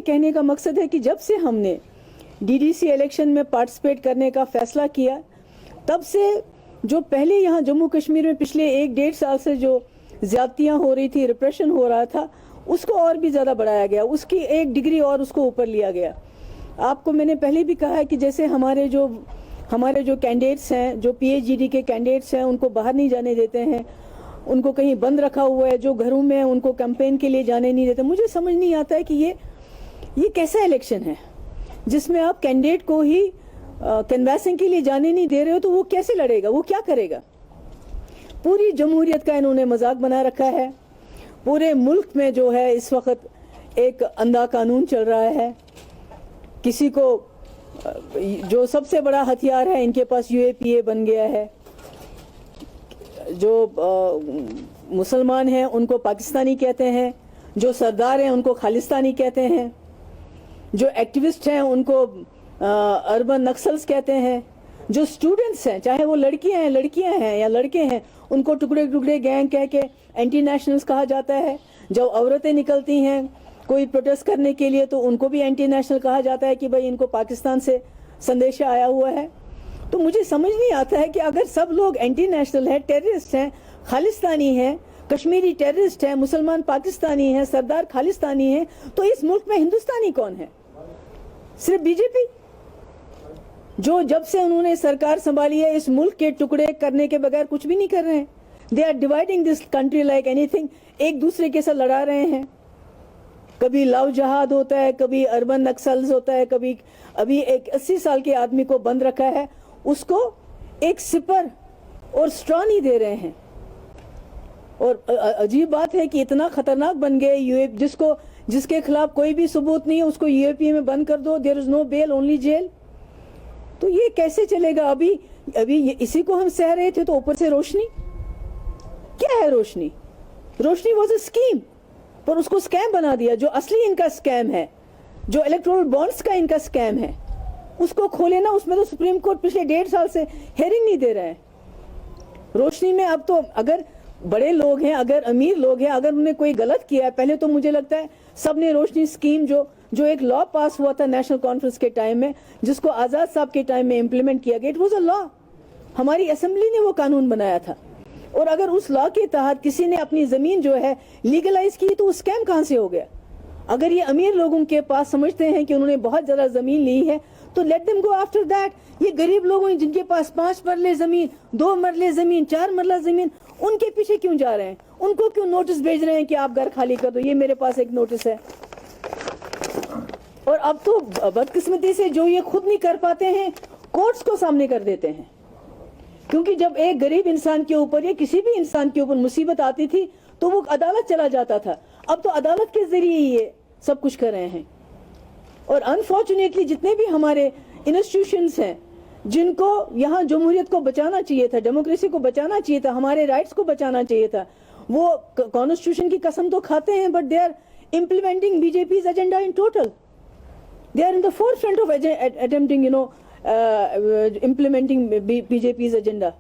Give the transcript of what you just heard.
یہ کہنے کا مقصد ہے کہ جب سے ہم نے ڈی ڈی سی الیکشن میں پارٹیسپیٹ کرنے کا فیصلہ کیا، تب سے جو پہلے یہاں جموں کشمیر میں پچھلے 1-1.5 سال سے جو زیادتیاں ہو رہی تھی، ریپریشن ہو رہا تھا، اس کو اور بھی زیادہ بڑھایا گیا، اس کی ایک ڈگری اور اس کو اوپر لیا گیا۔ آپ کو میں نے پہلے بھی کہا ہے کہ جیسے ہمارے جو کینڈیڈیٹس ہیں، جو پی ایچ ڈی کے کینڈیڈیٹس ہیں، ان کو باہر نہیں جانے دیتے ہیں، ان کو کہیں بند رکھا ہوا ہے، جو گھروں میں ان کو کیمپین کے لیے جانے نہیں دیتے۔ مجھے سمجھ نہیں آتا ہے کہ یہ کیسا الیکشن ہے جس میں آپ کینڈیڈیٹ کو ہی کنویسنگ کے لیے جانے نہیں دے رہے ہو، تو وہ کیسے لڑے گا، وہ کیا کرے گا؟ پوری جمہوریت کا انہوں نے مذاق بنا رکھا ہے۔ پورے ملک میں جو ہے اس وقت ایک اندھا قانون چل رہا ہے۔ کسی کو جو سب سے بڑا ہتھیار ہے ان کے پاس یو اے پی اے بن گیا ہے، جو مسلمان ہیں ان کو پاکستانی کہتے ہیں، جو سردار ہیں ان کو خالستانی کہتے ہیں، جو ایکٹیوسٹ ہیں ان کو اربن نکسلز کہتے ہیں، جو سٹوڈنٹس ہیں چاہے وہ لڑکیاں ہیں یا لڑکے ہیں، ان کو ٹکڑے ٹکڑے گینگ کہہ کے اینٹی نیشنلز کہا جاتا ہے۔ جب عورتیں نکلتی ہیں کوئی پروٹیسٹ کرنے کے لیے تو ان کو بھی اینٹی نیشنل کہا جاتا ہے کہ بھئی ان کو پاکستان سے سندیشہ آیا ہوا ہے۔ تو مجھے سمجھ نہیں آتا ہے کہ اگر سب لوگ اینٹی نیشنل ہیں، ٹیررسٹ ہیں، خالستانی ہیں، کشمیری ٹیررسٹ ہیں، مسلمان پاکستانی ہیں، سردار خالستانی ہیں، تو اس ملک میں ہندوستانی کون ہے؟ صرف بی جے پی، جو جب سے انہوں نے سرکار سنبھالی ہے اس ملک کے ٹکڑے کرنے کے بغیر کچھ بھی نہیں کر رہے ہیں۔ They are dividing this country like اینی تھنگ، ایک دوسرے کے ساتھ لڑا رہے ہیں۔ کبھی لو جہاد ہوتا ہے، کبھی اربن نکسلز ہوتا ہے، کبھی ابھی ایک 80 سال کے آدمی کو بند رکھا ہے، اس کو ایک سپر اور سٹرا نہیں دے رہے ہیں۔ اور عجیب بات ہے کہ اتنا خطرناک بن گئے جس کے خلاف کوئی بھی ثبوت نہیں ہے اس کو یو اے پی اے میں بند کر دو، دیر از نو بیل اونلی جیل۔ تو یہ کیسے چلے گا؟ ابھی اسی کو ہم سہ رہے تھے تو اوپر سے روشنی کیا ہے؟ روشنی واز اے اسکیم، پر اس کو اسکیم بنا دیا۔ جو اصلی ان کا اسکیم ہے، جو الیکٹورل بانڈز کا ان کا اسکیم ہے، اس کو کھولے نا۔ اس میں تو سپریم کورٹ پچھلے 1.5 سال سے ہیئرنگ نہیں دے رہا ہے۔ روشنی میں اب تو اگر بڑے لوگ ہیں، اگر امیر لوگ ہیں، اگر انہوں نے کوئی غلط کیا ہے، پہلے تو مجھے لگتا ہے سب نے روشنی اسکیم جو ایک لا پاس ہوا تھا نیشنل کانفرنس کے ٹائم میں، جس کو آزاد صاحب کے ٹائم میں امپلیمنٹ کیا گیا، اٹ واز اے لا، ہماری اسمبلی نے وہ قانون بنایا تھا۔ اور اگر اس لا کے تحت کسی نے اپنی زمین جو ہے لیگلائز کی تو اسکیم کہاں سے ہو گیا؟ اگر یہ امیر لوگوں کے پاس سمجھتے ہیں کہ انہوں نے بہت زیادہ زمین لی ہے تو let them go after that. یہ غریب لوگ ہیں جن کے پاس 5 مرلے زمین، 2 مرلے زمین، 4 مرلہ زمین، ان کے پیچھے کیوں جا رہے ہیں؟ ان کو کیوں نوٹس بھیج رہے ہیں کہ آپ گھر خالی کر دو؟ یہ میرے پاس ایک نوٹس ہے۔ اور اب تو بدقسمتی سے جو یہ خود نہیں کر پاتے ہیں، کورٹس کو سامنے کر دیتے ہیں، کیونکہ جب ایک غریب انسان کے اوپر یا کسی بھی انسان کے اوپر مصیبت آتی تھی تو وہ عدالت چلا جاتا تھا۔ اب تو عدالت کے ذریعے یہ سب کچھ کر رہے ہیں۔ اور انفارچونیٹلی جتنے بھی ہمارے انسٹیٹیوشنز ہیں جن کو یہاں جمہوریت کو بچانا چاہیے تھا، ڈیموکریسی کو بچانا چاہیے تھا، ہمارے رائٹس کو بچانا چاہیے تھا، وہ کانسٹیٹیوشن کی قسم تو کھاتے ہیں، but they are implementing BJP's agenda in total. They are in the forefront of attempting, implementing BJP's agenda.